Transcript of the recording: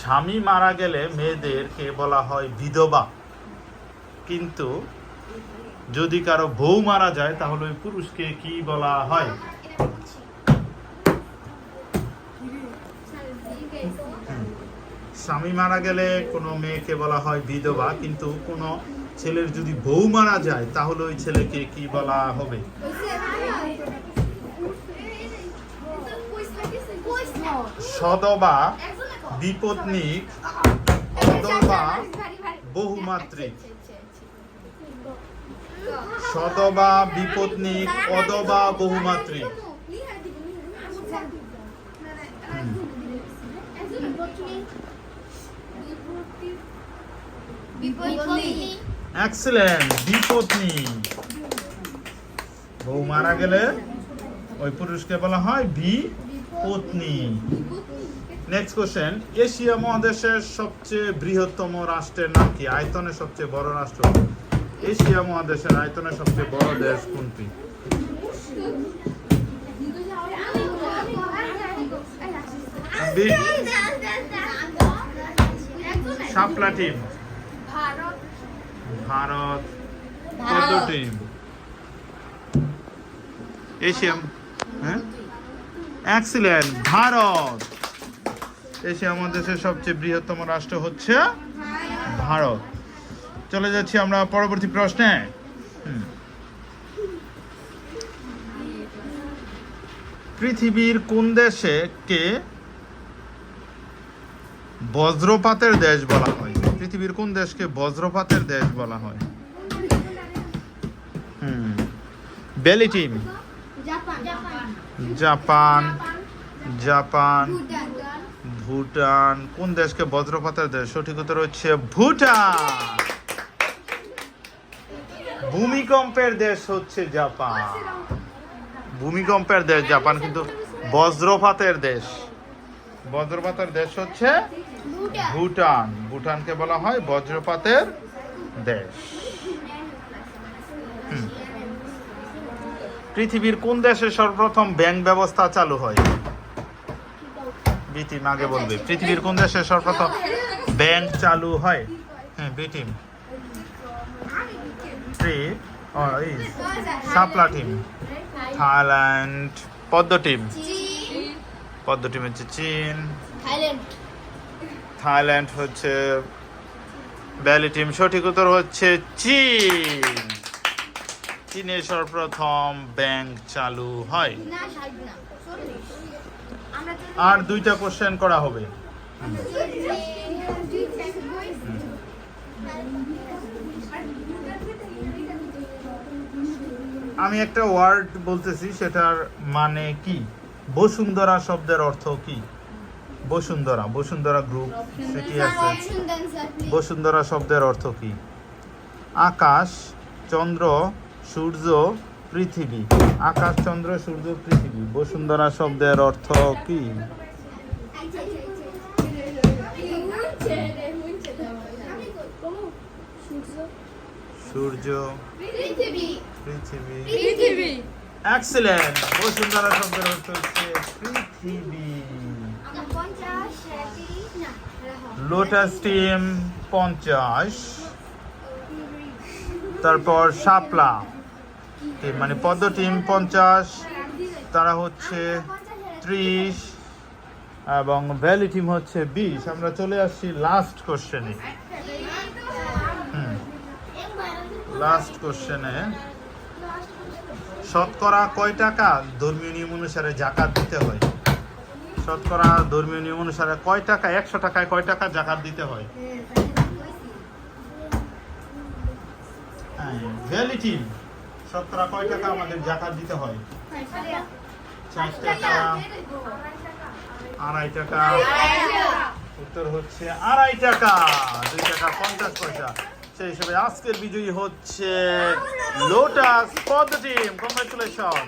স্বামী মারা গেলে মেয়েদেরকে বলা হয় বিধবা, কিন্তু যদি কারো বউ মারা যায় তাহলে ওই পুরুষকে কি বলা হয়? স্বামী মারা গেলে কোনো মেয়েকে বলা হয় বিধবা, কিন্তু কোনো ছেলের যদি বউ মারা যায় তাহলে ওই ছেলেকে কি বলা হবে? সদবা, বিপত্নিক, অদবা, বহুমাত্রিক। সদবা, বিপত্নিক, অদবা, বহুমাত্রিক। এক্সেলেন্ট, বিপত্নী। বউ মারা গেলে ওই পুরুষকে বলা হয় বিপত্নী। নেক্সট কোশ্চেন, এশিয়া মহাদেশের সবচেয়ে বৃহত্তম রাষ্ট্রের নাম কি? আয়তনে সবচেয়ে বড় রাষ্ট্র। এশিয়া মহাদেশের আয়তনে সবচেয়ে বড় দেশ কোনটি? শাপলা টিম। ভারত। কত টিম? এশিয়া, হ্যাঁ, এক্সিলেন্ট, ভারত। এশিয়া মহাদেশের সবচেয়ে বৃহত্তম রাষ্ট্র হচ্ছে ভারত। চলে যাচ্ছি আমরা পরবর্তী প্রশ্নে। পৃথিবীর কোন দেশকে বজ্রপাতের দেশ বলা হয়? পৃথিবীর কোন দেশকে বজ্রপাতের দেশ বলা হয়? বেলি টিম। জাপান। জাপান। ভুটান। কোন দেশকে বজ্রপাতের দেশ? সঠিক উত্তর হচ্ছে ভুটান। ভূমিকম্পের দেশ হচ্ছে জাপান। ভূমিকম্পের দেশ জাপান, কিন্তু বজ্রপাতের দেশ, বজ্রপাতের দেশ হচ্ছে ভুটান। ভুটানকে বলা হয় বজ্রপাতের দেশ। পৃথিবীর কোন দেশে সর্বপ্রথম ব্যাংক ব্যবস্থা চালু হয়? বিটিম আগে বলবে। পৃথিবীর কোন দেশে সর্বপ্রথম ব্যাংক চালু হয়? হ্যাঁ, বিটিম। শাপলা টিম। থাইল্যান্ড। পদ্ম টিম। পদ্ম টিম হচ্ছে চীন। থাইল্যান্ড হচ্ছে ব্যালি টিম। সঠিক উত্তর হচ্ছে চীন। চীনে সর্বপ্রথম ব্যাংক চালু হয়। আর দুইটা কোশ্চেন করা হবে। আমি একটা ওয়ার্ড বলতেছি, সেটার মানে কি? বসুন্ধরা শব্দের অর্থ কি? বসুন্ধরা, বসুন্ধরা গ্রুপ সিটি আছে। বসুন্ধরা শব্দের অর্থ কি? আকাশ, চন্দ্র, সূর্য, পৃথিবী। আকাশ, চন্দ্র, সূর্য, পৃথিবী। বসুন্ধরা শব্দের অর্থ কি? সূর্য, পৃথিবী। এক্সেলেন্ট। বসুন্ধরা শব্দের অর্থ হচ্ছে পৃথিবী। Lotus team 50। তারপর শাপলা টিম মানে পদ্ম টিম 50, তারা হচ্ছে 30, এবং ভ্যালি টিম হচ্ছে 20। আমরা চলে আসছি লাস্ট কোশ্চেনে। লাস্ট কোশ্চেনে, শতকরা কয় টাকা ধর্মীয় নিয়ম অনুসারে জাকাত দিতে হয়? শতকরা ধর্মীয় নিয়ম অনুসারে কয় টাকা, 100 টাকায় কয় টাকা জাকাত দিতে হয়? ভ্যালি টিম, শতকরা কয় টাকা আমাদের জাকাত দিতে হয়? 4 টাকা, 2.5 টাকা। উত্তর হচ্ছে 2.5 টাকা, 2 টাকা 50 পয়সা। সেই হিসেবে আজকের বিজয়ী হচ্ছে লোটাস পদ্ম টিম। কংগ্রেচুলেশন।